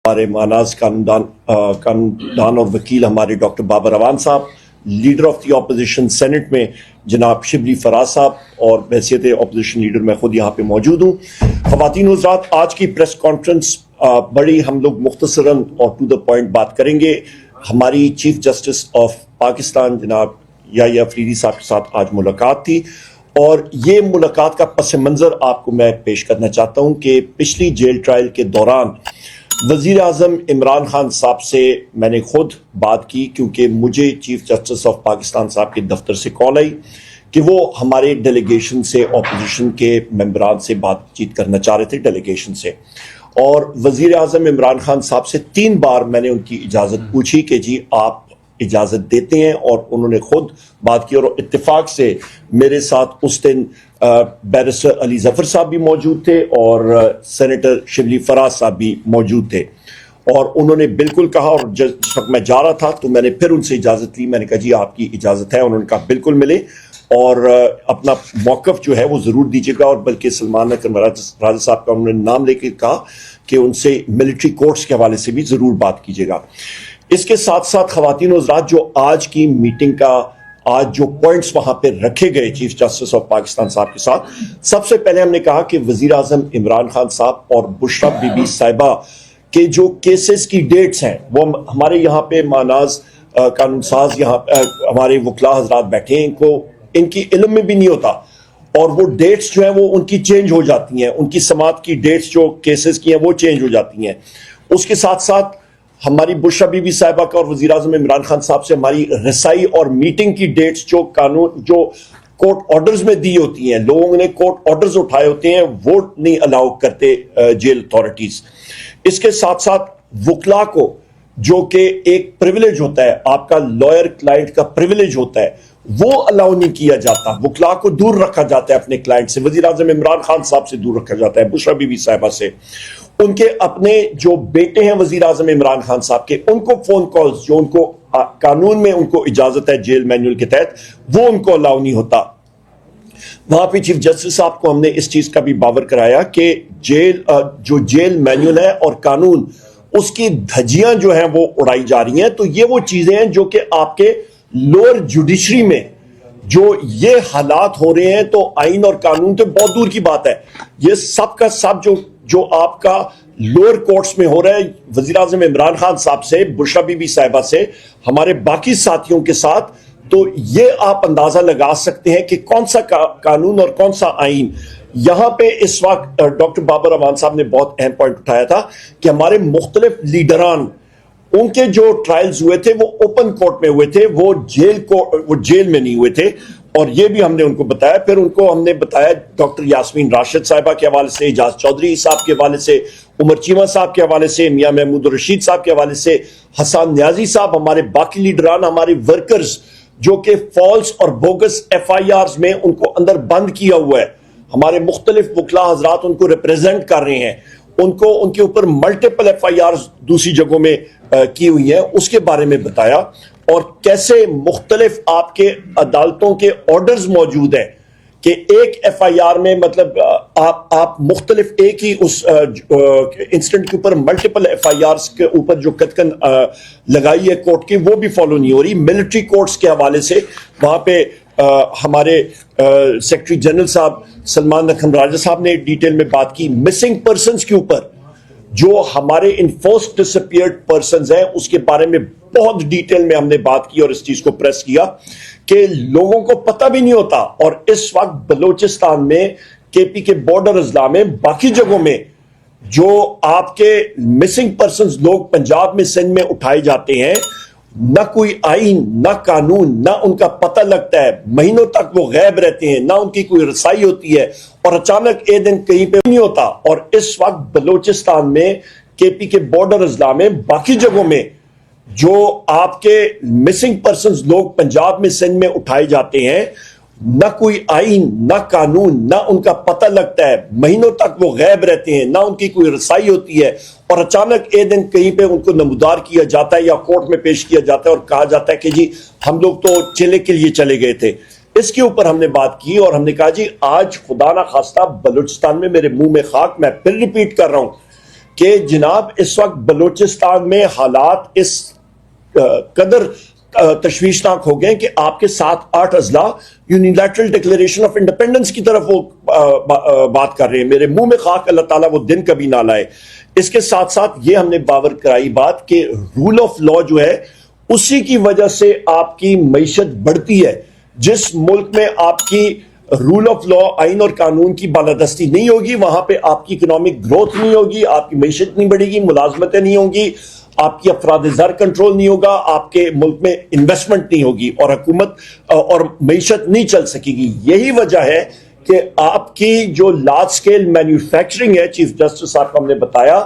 हमारे मानाज कानूनदान और वकील हमारे डॉक्टर बाबर अवान साहब, leader of the opposition senate में जनाब शिबली फराज साहब, और हैसियत ऑपोजिशन लीडर मैं खुद यहाँ पे मौजूद हूँ। ख़वातीन व हज़रात, आज की प्रेस कॉन्फ्रेंस बड़ी हम लोग मुख्तसरन और टू द पॉइंट बात करेंगे। हमारी चीफ जस्टिस ऑफ पाकिस्तान जनाब याहिया अफरीदी साहब के साथ आज मुलाकात थी, और ये मुलाकात का पस मंज़र आपको मैं पेश करना चाहता हूँ कि पिछली जेल ट्रायल के दौरान वज़ीर आज़म इमरान खान साहब से मैंने खुद बात की, क्योंकि मुझे चीफ जस्टिस ऑफ पाकिस्तान साहब के दफ्तर से कॉल आई कि वो हमारे डेलीगेशन से, ऑपोजिशन के मेंबरान से बातचीत करना चाह रहे थे डेलीगेशन से। और वज़ीर आज़म इमरान खान साहब से 3 बार मैंने उनकी इजाज़त पूछी कि जी आप इजाज़त देते हैं, और उन्होंने खुद बात की। और इत्तेफाक से मेरे साथ उस दिन बैरिस्टर अली जफर साहब भी मौजूद थे और सेनेटर शिबली फराज साहब भी मौजूद थे, और उन्होंने बिल्कुल कहा, और जिस वक्त मैं जा रहा था तो मैंने फिर उनसे इजाज़त ली। मैंने कहा जी आपकी इजाज़त है। उन्होंने कहा बिल्कुल मिले, और अपना मौक़िफ़ जो है वो ज़रूर दीजिएगा। और बल्कि सलमान अकरम राजा साहब का उन्होंने नाम लेकर कहा कि उनसे मिलिट्री कोर्ट्स के हवाले से भी ज़रूर बात कीजिएगा। इसके साथ साथ ख़वातीन व हज़रात, जो आज की मीटिंग का आज जो पॉइंट्स वहां पे रखे गए चीफ जस्टिस ऑफ पाकिस्तान साहब के साथ, सबसे पहले हमने कहा कि वज़ीर आज़म इमरान खान साहब और बुशरा बीबी साहिबा के जो केसेस की डेट्स हैं वो हमारे यहाँ पे मानाज कानून साज यहाँ हमारे वकला हजरात बैठे हैं, इनको इनकी इल्म में भी नहीं होता, और वो डेट्स जो है वो उनकी चेंज हो जाती हैं। उनकी समात की डेट्स जो केसेस की हैं वो चेंज हो जाती हैं। उसके साथ साथ हमारी बुशरा बीबी साहिबा का और वज़ीर आज़म इमरान खान साहब से हमारी रसाई और मीटिंग की डेट्स जो कोर्ट ऑर्डर्स में दी होती हैं, लोगों ने कोर्ट ऑर्डर्स उठाए होते हैं, वो नहीं अलाउ करते जेल अथॉरिटीज। इसके साथ साथ वकला को, जो कि एक प्रिविलेज होता है, आपका लॉयर क्लाइंट का प्रिविलेज होता है, वो अलाउ नहीं किया जाता। वकला को दूर रखा जाता है अपने क्लाइंट से। वज़ीर आज़म इमरान खान साहब से दूर रखा जाता है, बुशरा बीबी साहिबा से। उनके अपने जो बेटे हैं वज़ीर आज़म इमरान खान साहब के, उनको फोन कॉल्स जो उनको कानून में उनको इजाजत है जेल मैनुअल के तहत, वो उनको अलाउ नहीं होता। वहां पे चीफ जस्टिस साहब को हमने इस चीज का भी बावर कराया कि जो जेल मैनुअल है और कानून, उसकी धज्जियां जो हैं वो उड़ाई जा रही हैं। तो ये वो चीजें हैं जो कि आपके लोअर जुडिशरी में जो ये हालात हो रहे हैं, तो आइन और कानून तो बहुत दूर की बात है, ये सब का सब जो आपका लोअर कोर्ट्स में हो रहा है, वज़ीर आज़म इमरान खान साहब से, बुशरा बीबी साहिबा से, हमारे बाकी साथियों के साथ, तो ये आप अंदाजा लगा सकते हैं कि कौन सा कानून और कौन सा आइन। यहां पे इस वक्त डॉक्टर बाबर अवान साहब ने बहुत अहम पॉइंट उठाया था कि हमारे मुख्तलिफ लीडरान, उनके जो ट्रायल्स हुए थे वो ओपन कोर्ट में हुए थे, वो जेल में नहीं हुए थे, और ये भी हमने उनको बताया। फिर उनको हमने बताया डॉक्टर यास्मीन राशिद साहिबा के हवाले से, एजाज चौधरी साहब के हवाले से, उमर चीमा साहब के हवाले से, मियां महमूद रशीद साहब के हवाले से, हसन न्याजी साहब, हमारे बाकी लीडरान, हमारे वर्कर्स जो कि फॉल्स और बोगस FIRs में उनको अंदर बंद किया हुआ है, हमारे मुख्तलिफ वकला हजरात उनको रिप्रेजेंट कर रहे हैं, उनको उनके ऊपर मल्टीपल FIRs दूसरी जगहों में की हुई है, उसके बारे में बताया। और कैसे मुख्तलिफ आपके अदालतों के ऑर्डर्स मौजूद हैं कि एक FIR में, मतलब आप मुख्तलिफ एक ही उस इंसिडेंट के ऊपर मल्टीपल FIRs के ऊपर जो कतकन लगाई है कोर्ट की, वो भी फॉलो नहीं हो रही। मिलिट्री कोर्ट्स के हवाले से वहां पे हमारे सेक्रेटरी जनरल साहब सलमान अकरम राजा साहब ने डिटेल में बात की। मिसिंग पर्सन्स के ऊपर, जो हमारे इन्फोर्स्ड डिसअपीयर्ड पर्सन्स हैं, उसके बारे में बहुत डिटेल में हमने बात की और इस चीज को प्रेस किया कि लोगों को पता भी नहीं होता। और इस वक्त बलोचिस्तान में, KP के बॉर्डर अजला में, बाकी जगहों में जो आपके मिसिंग पर्सन्स लोग पंजाब में, सिंध में उठाए जाते हैं, ना कोई आइन, ना कानून, ना उनका पता लगता है, महीनों तक वो गैब रहते हैं, ना उनकी कोई रसाई होती है, और अचानक एक दिन कहीं पे नहीं होता। और इस वक्त बलोचिस्तान में, KP के बॉर्डर अजला में, बाकी जगहों में जो आपके मिसिंग पर्सन्स लोग पंजाब में, सिंध में उठाए जाते हैं, ना कोई आइन, ना कानून, ना उनका पता लगता है, महीनों तक वो गैब रहते हैं, ना उनकी कोई रसाई होती है, और अचानक एक दिन कहीं पे उनको नमूदार किया जाता है या कोर्ट में पेश किया जाता है और कहा जाता है कि जी हम लोग तो चेले के लिए चले गए थे। इसके ऊपर हमने बात की और हमने कहा जी आज खुदा ना खास्ता बलूचिस्तान में, मेरे मुंह में खाक, मैं फिर रिपीट कर रहा हूं कि जनाब इस वक्त बलूचिस्तान में हालात इस कदर तशवीशनाक हो गए कि आपके 7-8 अजला यूनिलैटरल डिक्लेरेशन ऑफ इंडिपेंडेंस की तरफ वो बात कर रहे हैं। मेरे मुंह में खाक, अल्लाह ताला वो दिन कभी ना लाए। इसके साथ साथ ये हमने बावर कराई बात कि रूल ऑफ लॉ जो है उसी की वजह से आपकी मईशत बढ़ती है। जिस मुल्क में आपकी रूल ऑफ लॉ, आइन और कानून की बालादस्ती नहीं होगी, वहां पे आपकी इकोनॉमिक ग्रोथ नहीं होगी, आपकी मईशत नहीं बढ़ेगी, मुलाजमतें नहीं होंगी, आपकी अफराद ज़र कंट्रोल नहीं होगा, आपके मुल्क में इन्वेस्टमेंट नहीं होगी और हुकूमत और मईशत नहीं चल सकेगी। यही वजह है कि आपकी जो लार्ज स्केल मैन्युफैक्चरिंग है, चीफ जस्टिस साहब को हमने बताया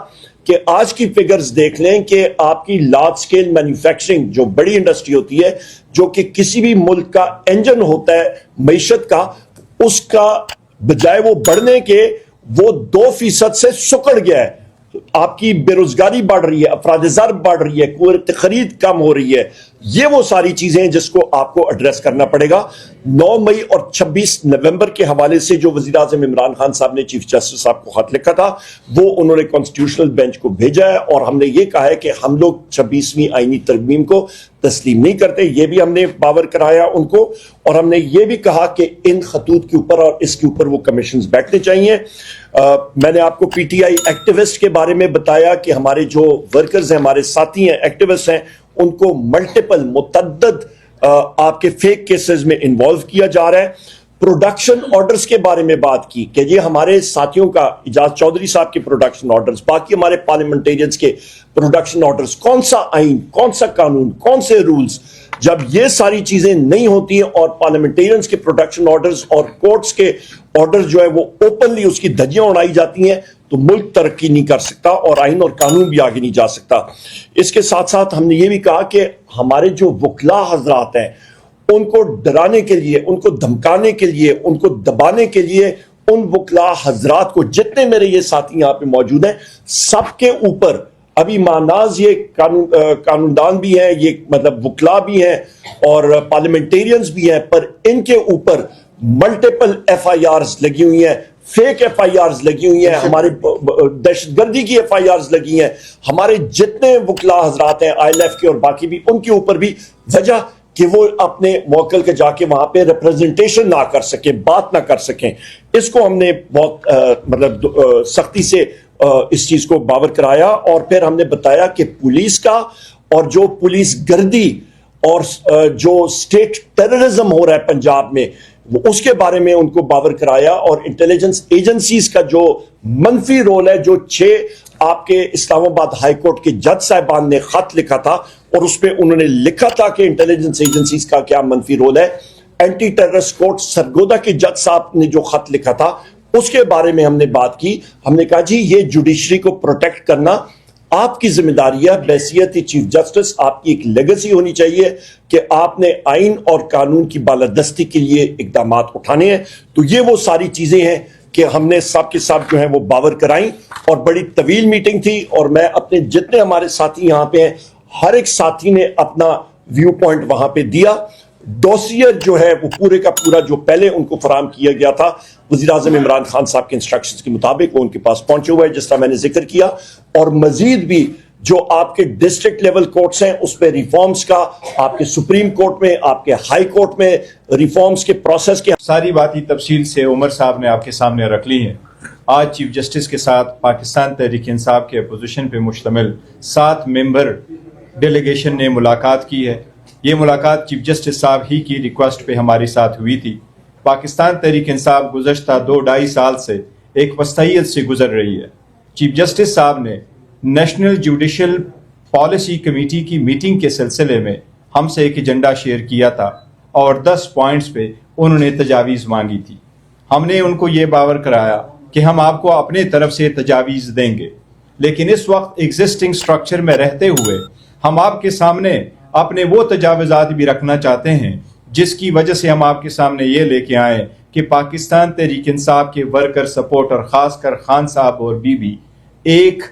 कि आज की फिगर्स देख लें कि आपकी लार्ज स्केल मैन्युफैक्चरिंग जो बड़ी इंडस्ट्री होती है, जो कि किसी भी मुल्क का इंजन होता है मईशत का, उसका बजाय वो बढ़ने के वो 2% से सुकड़ गया है। आपकी बेरोजगारी बढ़ रही है, अफराद-ए-ज़र बढ़ रही है, कुव्वत खरीद कम हो रही है। ये वो सारी चीजें हैं जिसको आपको एड्रेस करना पड़ेगा। 9 मई और 26 नवंबर के हवाले से जो वज़ीर आज़म इमरान खान साहब ने चीफ जस्टिस साहब को खत लिखा था, वो उन्होंने कॉन्स्टिट्यूशनल बेंच को भेजा है और हमने ये कहा है कि हम लोग 26वीं आईनी तरमीम को तस्लीम नहीं करते। ये भी हमने बावर कराया उनको और हमने ये भी कहा कि इन खतूत के ऊपर और इसके ऊपर वो कमीशन बैठने चाहिए। मैंने आपको पीटीआई एक्टिविस्ट के बारे में बताया कि हमारे जो वर्कर्स हैं, हमारे साथी हैं, एक्टिविस्ट हैं, उनको मल्टीपल मुतअद्दिद आपके फेक केसेस में इन्वॉल्व किया जा रहा है। प्रोडक्शन ऑर्डर्स के बारे में बात की कि ये हमारे साथियों का, इजाज चौधरी साहब के प्रोडक्शन ऑर्डर्स, बाकी हमारे पार्लियामेंटेरियंस के प्रोडक्शन ऑर्डर्स, कौन सा आइन, कौन सा कानून, कौन से रूल्स, जब ये सारी चीजें नहीं होती हैं और पार्लियामेंटेरियंस के प्रोडक्शन ऑर्डर्स और कोर्ट्स के ऑर्डर्स जो है वो ओपनली उसकी धज्जियां उड़ाई जाती हैं, तो मुल्क तरक्की नहीं कर सकता और आइन और कानून भी आगे नहीं जा सकता। इसके साथ साथ हमने ये भी कहा कि हमारे जो वकला हजरात हैं, उनको डराने के लिए, उनको धमकाने के लिए, उनको दबाने के लिए, उन वकला हजरात को, जितने मेरे ये साथी यहाँ पे मौजूद हैं, सबके ऊपर अभी मानाज ये कानूनदान भी हैं, ये मतलब वकला भी हैं और पार्लियामेंटेरियंस भी हैं, पर इनके ऊपर मल्टीपल FIRs लगी हुई हैं, फेक FIRs लगी हुई हैं, हमारे दहशतगर्दी की FIRs लगी हैं। हमारे जितने वकला हजरात हैं ILF के और बाकी भी, उनके ऊपर भी वजह कि वो अपने मौकल के जाके वहां पे रिप्रेजेंटेशन ना कर सके, बात ना कर सकें। इसको हमने बहुत मतलब सख्ती से इस चीज को बावर कराया और फिर हमने बताया कि पुलिस का और जो पुलिस गर्दी और जो स्टेट टेररिज्म हो रहा है पंजाब में, उसके बारे में उनको बावर कराया और इंटेलिजेंस एजेंसीज का जो मनफी रोल है, जो 6 आपके इस्लामाबाद हाई कोर्ट के जज साहिबान ने खत लिखा था और उसमें उन्होंने लिखा था कि इंटेलिजेंस एजेंसीज का क्या मनफी रोल है। एंटी टेररिस्ट कोर्ट सरगोदा के जज साहब ने जो खत लिखा था उसके बारे में हमने बात की। हमने कहा जी ये जुडिशरी को प्रोटेक्ट करना आपकी जिम्मेदारी है, बैसियत चीफ जस्टिस आपकी एक लेगेसी होनी चाहिए कि आपने आइन और कानून की बालादस्ती के लिए इकदाम उठाने हैं। तो ये वो सारी चीजें हैं कि हमने सब के सब जो है वो बावर कराई और बड़ी तवील मीटिंग थी और मैं अपने जितने हमारे साथी यहाँ पे हैं, हर एक साथी ने अपना व्यू पॉइंट वहां पे दिया। डोसियर जो है वो पूरे का पूरा जो पहले उनको फराम किया गया था वज़ीर आज़म इमरान खान साहब के इंस्ट्रक्शंस के मुताबिक वो उनके पास पहुंचे हुए हैं, जिस तरह मैंने जिक्र किया। और मजीद भी जो आपके डिस्ट्रिक्ट लेवल कोर्ट्स हैं उस पर रिफॉर्म्स का, आपके सुप्रीम कोर्ट में, आपके हाई कोर्ट में रिफॉर्म्स के प्रोसेस के सारी बात ही तफसील से उमर साहब ने आपके सामने रख ली है। आज चीफ जस्टिस के साथ पाकिस्तान तहरीक इंसाफ के अपोजिशन पे मुश्तमिल 7 मेंबर डेलीगेशन ने मुलाकात की है। ये मुलाकात चीफ जस्टिस साहब ही की रिक्वेस्ट पे हमारे साथ हुई थी। पाकिस्तान तहरीक इंसाफ गुज़श्ता 2-2.5 साल से एक वस्तायत से गुजर रही है। चीफ जस्टिस साहब ने नेशनल जुडिशल पॉलिसी कमेटी की मीटिंग के सिलसिले में हमसे एक एजेंडा शेयर किया था और 10 पॉइंट्स पे उन्होंने तजावीज़ मांगी थी। हमने उनको ये बावर कराया कि हम आपको अपने तरफ से तजावीज़ देंगे, लेकिन इस वक्त एग्जिस्टिंग स्ट्रक्चर में रहते हुए हम आपके सामने अपने वो तजावीज़ात भी रखना चाहते हैं जिसकी वजह से हम आपके सामने ये लेके आए कि पाकिस्तान तहरीक इंसाफ के वर्कर सपोर्टर खासकर खान साहब और बीबी एक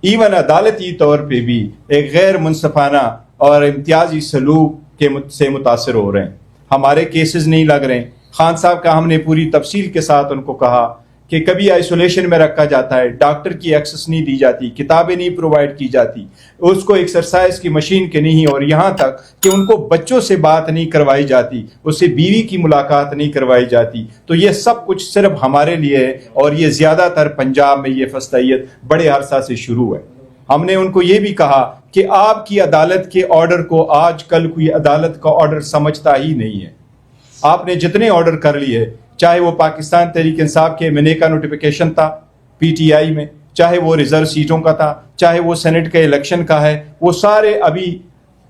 इवन अदालती तौर पे भी एक गैर मुनसफाना और इम्तियाजी सलूक से मुतासर हो रहे हैं। हमारे केसेस नहीं लग रहे। खान साहब का हमने पूरी तफसील के साथ उनको कहा कि कभी आइसोलेशन में रखा जाता है, डॉक्टर की एक्सेस नहीं दी जाती, किताबें नहीं प्रोवाइड की जाती, उसको एक्सरसाइज की मशीन के नहीं, और यहाँ तक कि उनको बच्चों से बात नहीं करवाई जाती, उससे बीवी की मुलाकात नहीं करवाई जाती। तो ये सब कुछ सिर्फ हमारे लिए है, और ये ज़्यादातर पंजाब में ये फस्तायत बड़े अरसा से शुरू है। हमने उनको ये भी कहा कि आपकी अदालत के ऑर्डर को आजकल कोई अदालत का ऑर्डर समझता ही नहीं है। आपने जितने ऑर्डर कर लिए, चाहे वो पाकिस्तान तहरीक इंसाफ के एमएनए का नोटिफिकेशन था पीटीआई में, चाहे वो रिजर्व सीटों का था, चाहे वो सेनेट के इलेक्शन का है, वो सारे अभी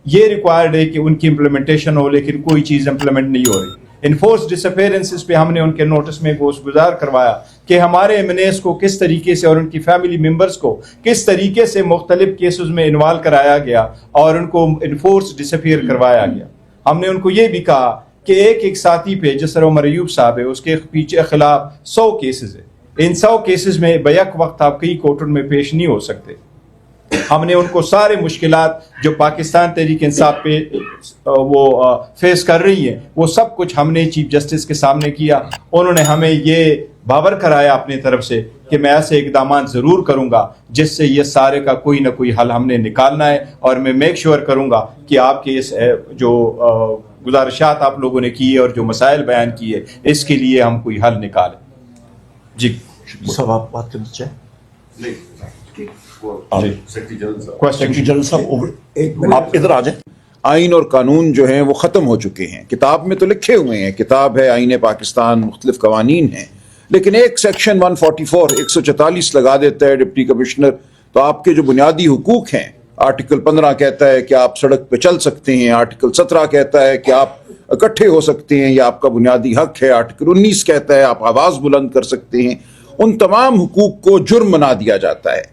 ये रिक्वायर्ड है कि उनकी इम्प्लीमेंटेशन हो, लेकिन कोई चीज़ इम्प्लीमेंट नहीं हो रही। इन्फोर्स डिसअपेयरेंसेस पे हमने उनके नोटिस में गुजार करवाया कि हमारे एमएनएस को किस तरीके से और उनकी फैमिली मेम्बर्स को किस तरीके से मुख्तलिफ केसेस में इन्वॉल्व कराया गया और उनको इन्फोर्स डिसअपेयर करवाया गया। हमने उनको ये भी कहा कि एक साथी पे जिस तरह उमर अयूब साहब है, उसके पीछे खिलाफ 100 केसेस है। इन 100 केसेस में बैक वक्त आप कई कोर्टों में पेश नहीं हो सकते। हमने उनको सारे मुश्किलात जो पाकिस्तान तहरीक इंसाफ पे वो फेस कर रही है, वो सब कुछ हमने चीफ जस्टिस के सामने किया। उन्होंने हमें ये बावर कराया अपनी तरफ से कि मैं ऐसे इकदाम ज़रूर करूँगा जिससे ये सारे का कोई ना कोई हल हमने निकालना है, और मैं मेक श्योर करूँगा कि आपके इस जो गुजारिशात आप लोगों ने की है और जो मसाइल बयान किए, इसके लिए हम कोई हल निकालें। जी सब आप बात करना चाहें? क्वेश्चन जनरल साहब आप इधर आ जाए। आइन और कानून जो हैं वो ख़त्म हो चुके हैं। किताब में तो लिखे हुए हैं, किताब है आइन पाकिस्तान, मुख्तलिफ कवानीन हैं, लेकिन एक सेक्शन 144 144 लगा देता है डिप्टी कमिश्नर। तो आपके जो बुनियादी हुकूक हैं, आर्टिकल 15 कहता है कि आप सड़क पे चल सकते हैं, आर्टिकल 17 कहता है कि आप इकट्ठे हो सकते हैं, यह आपका बुनियादी हक है, आर्टिकल 19 कहता है आप आवाज़ बुलंद कर सकते हैं। उन तमाम हुकूक को जुर्म बना दिया जाता है।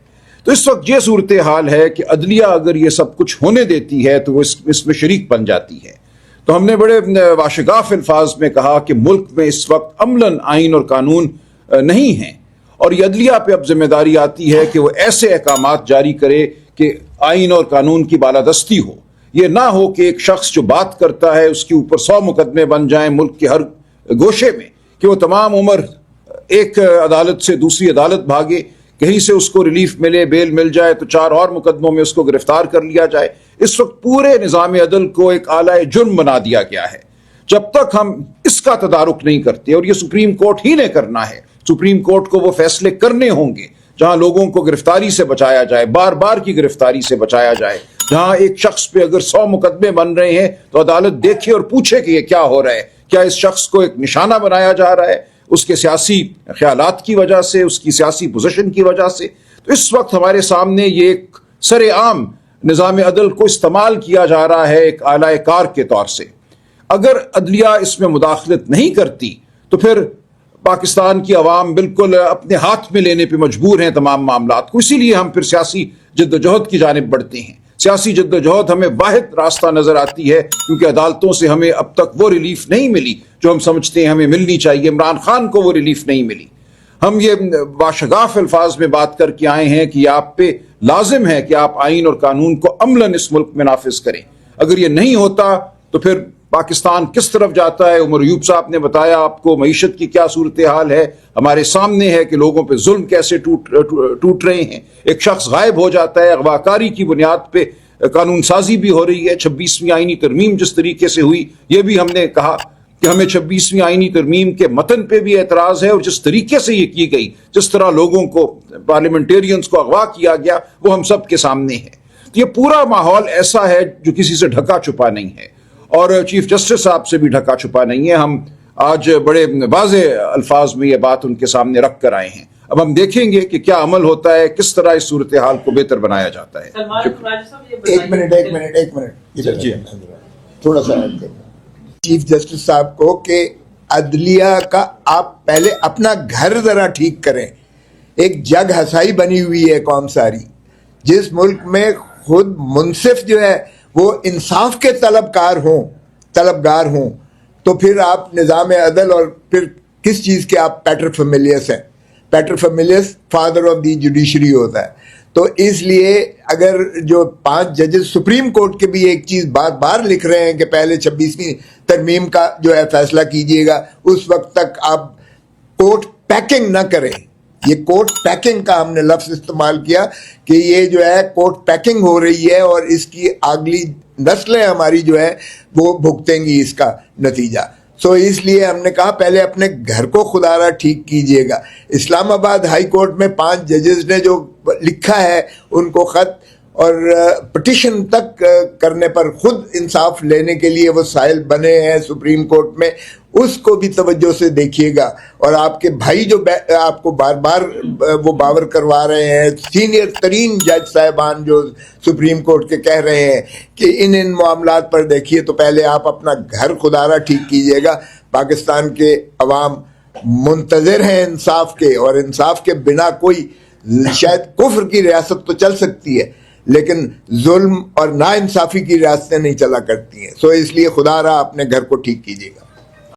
तो इस वक्त ये सूरत हाल है कि अदलिया अगर ये सब कुछ होने देती है तो वो इसमें शरीक बन जाती है। तो हमने बड़े वाशगाफ अल्फाज में कहा कि मुल्क में इस वक्त अमलन आइन और कानून नहीं है, और ये अदलिया पे अब जिम्मेदारी आती है कि वो ऐसे अहकामात जारी करे कि आइन और कानून की बालादस्ती हो। ये ना हो कि एक शख्स जो बात करता है उसके ऊपर 100 मुकदमे बन जाएं मुल्क के हर गोशे में, कि वो तमाम उम्र एक अदालत से दूसरी अदालत भागे, कहीं से उसको रिलीफ मिले, बेल मिल जाए तो 4 और मुकदमों में उसको गिरफ्तार कर लिया जाए। इस वक्त पूरे निज़ाम अदल को एक आला जुर्म बना दिया गया है। जब तक हम इसका तदारुक नहीं करते, और ये सुप्रीम कोर्ट ही ने करना है, सुप्रीम कोर्ट को वो फैसले करने होंगे जहां लोगों को गिरफ्तारी से बचाया जाए, बार बार की गिरफ्तारी से बचाया जाए। जहां एक शख्स पे अगर 100 मुकदमे बन रहे हैं तो अदालत देखे और पूछे कि ये क्या हो रहा है, क्या इस शख्स को एक निशाना बनाया जा रहा है उसके सियासी ख्यालात की वजह से, उसकी सियासी पोजीशन की वजह से। तो इस वक्त हमारे सामने ये एक सरेआम निज़ाम अदल को इस्तेमाल किया जा रहा है एक आला कार के तौर से। अगर अदलिया इसमें मुदाखलत नहीं करती तो फिर पाकिस्तान की अवाम बिल्कुल अपने हाथ में लेने पर मजबूर हैं तमाम मामलात को। इसीलिए हम फिर सियासी जद्दोजहद की जानिब बढ़ते हैं। सियासी जद्दोजहद हमें वाहिद रास्ता नजर आती है, क्योंकि अदालतों से हमें अब तक वो रिलीफ नहीं मिली जो हम समझते हैं हमें मिलनी चाहिए। इमरान खान को वो रिलीफ नहीं मिली। हम ये बाशगाफ अल्फाज में बात करके आए हैं कि आप पे लाजिम है कि आप आइन और कानून को अमलन इस मुल्क में नाफिज करें। अगर ये नहीं होता तो फिर पाकिस्तान किस तरफ जाता है। उमर अयूब साहब ने बताया आपको मईशत की क्या सूरत हाल है, हमारे सामने है कि लोगों पे जुल्म कैसे टूट रहे हैं। एक शख्स गायब हो जाता है, अगवाकारी की बुनियाद पे कानून साजी भी हो रही है। 26वीं आईनी तरमीम जिस तरीके से हुई, यह भी हमने कहा कि हमें 26वीं आईनी तरमीम के मतन पे भी एतराज़ है, और जिस तरीके से ये की गई, जिस तरह लोगों को, पार्लियामेंटेरियंस को अगवा किया गया, वो हम सब के सामने है। तो ये पूरा माहौल ऐसा है जो किसी से ढका छुपा नहीं है, और चीफ जस्टिस साहब से भी ढका छुपा नहीं है। हम आज बड़े वाज़े अल्फाज में ये बात उनके सामने रख कर आए हैं। अब हम देखेंगे कि क्या अमल होता है, किस तरह इस सूरत हाल को बेहतर बनाया जाता है। एक मिनट थोड़ा सा ऐड करना चीफ जस्टिस साहब को कि अदलिया का आप पहले अपना घर जरा ठीक करें। एक जग हसाई बनी हुई है कौम सारी, जिस मुल्क में खुद मुनसिफ जो है वो इंसाफ के तलबगार हों, तो फिर आप निज़ाम अदल और फिर किस चीज़ के आप पैटर फेमिलियस हैं। पैटर फेमिलियस फादर ऑफ दी जुडिशरी होता है। तो इसलिए अगर जो 5 जजेस सुप्रीम कोर्ट के भी एक चीज़ बार बार लिख रहे हैं कि पहले 26वीं तरमीम का जो है फैसला कीजिएगा, उस वक्त तक आप कोर्ट पैकिंग ना करें। ये कोर्ट पैकिंग का हमने लफ्ज इस्तेमाल किया कि ये जो है कोर्ट पैकिंग हो रही है और इसकी अगली नस्लें हमारी जो है वो भुगतेंगी इसका नतीजा। सो इसलिए हमने कहा पहले अपने घर को खुदारा ठीक कीजिएगा। इस्लामाबाद हाई कोर्ट में 5 जजेस ने जो लिखा है उनको खत और पिटिशन तक करने पर खुद इंसाफ लेने के लिए वो साहिल बने हैं सुप्रीम कोर्ट में, उसको भी तवज्जो से देखिएगा। और आपके भाई जो आपको बार बार वो बावर करवा रहे हैं, सीनियर तरीन जज साहबान जो सुप्रीम कोर्ट के कह रहे हैं कि इन मामलात पर देखिए, तो पहले आप अपना घर खुदारा ठीक कीजिएगा। पाकिस्तान के अवाम मुंतज़िर हैं इंसाफ के, और इंसाफ के बिना कोई शायद कुफ्र की रियासत तो चल सकती है लेकिन जुल्म और नाइंसाफी की रियासतें नहीं चला करती हैं। सो इसलिए खुदारा अपने घर को ठीक कीजिएगा।